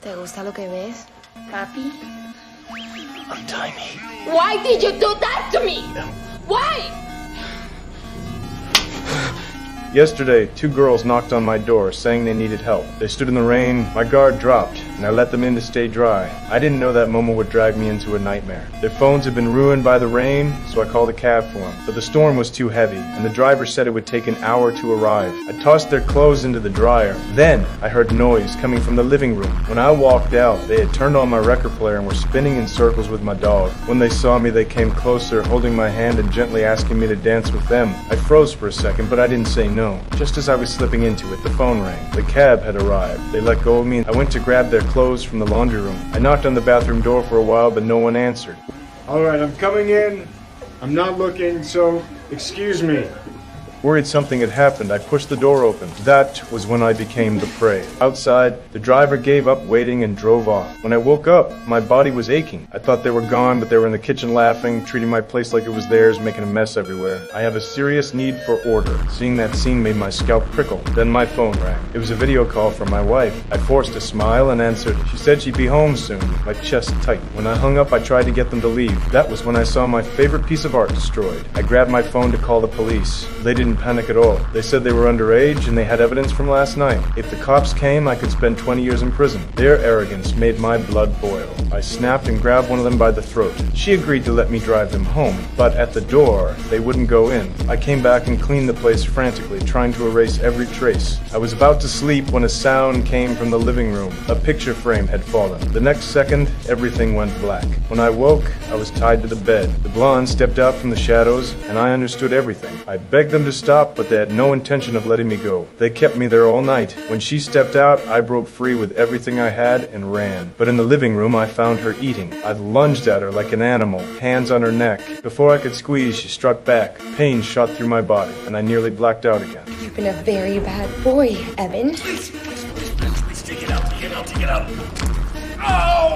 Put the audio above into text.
¿Te gusta lo que ves, papi? I'm tiny. Why did you do that to me? Why? Yesterday, 2 girls knocked on my door saying they needed help. They stood in the rain, my guard dropped, and I let them in to stay dry. I didn't know that moment would drag me into a nightmare. Their phones had been ruined by the rain, so I called a cab for them. But the storm was too heavy, and the driver said it would take an hour to arrive. I tossed their clothes into the dryer. Then, I heard noise coming from the living room. When I walked out, they had turned on my record player and were spinning in circles with my dog. When they saw me, they came closer, holding my hand and gently asking me to dance with them. I froze for a second, but I didn't say no. Just as I was slipping into it, the phone rang. The cab had arrived. They let go of me, and I went to grab their clothes from the laundry room. I knocked on the bathroom door for a while, but no one answered. All right, I'm coming in. I'm not looking, so excuse me. Worried something had happened, I pushed the door open. That was when I became the prey. Outside, the driver gave up waiting and drove off. When I woke up, my body was aching. I thought they were gone, but they were in the kitchen laughing, treating my place like it was theirs, making a mess everywhere. I have a serious need for order. Seeing that scene made my scalp prickle. Then my phone rang. It was a video call from my wife. I forced a smile and answered. She said she'd be home soon, my chest tight. When I hung up, I tried to get them to leave. That was when I saw my favorite piece of art destroyed. I grabbed my phone to call the police. They didn't panic at all. They said they were underage and they had evidence from last night. If the cops came, I could spend 20 years in prison. Their arrogance made my blood boil. I snapped and grabbed one of them by the throat. She agreed to let me drive them home, but at the door, they wouldn't go in. I came back and cleaned the place frantically, trying to erase every trace. I was about to sleep when a sound came from the living room. A picture frame had fallen. The next second, everything went black. When I woke, I was tied to the bed. The blonde stepped out from the shadows, and I understood everything. I begged them to stop, but they had no intention of letting me go. They kept me there all night. When she stepped out, I broke free with everything I had and ran. But in the living room, I found her eating. I lunged at her like an animal, hands on her neck. Before I could squeeze, she struck back. Pain shot through my body, and I nearly blacked out again. You've been a very bad boy, Evan. Please, take it out, take it out, take it out. Oh!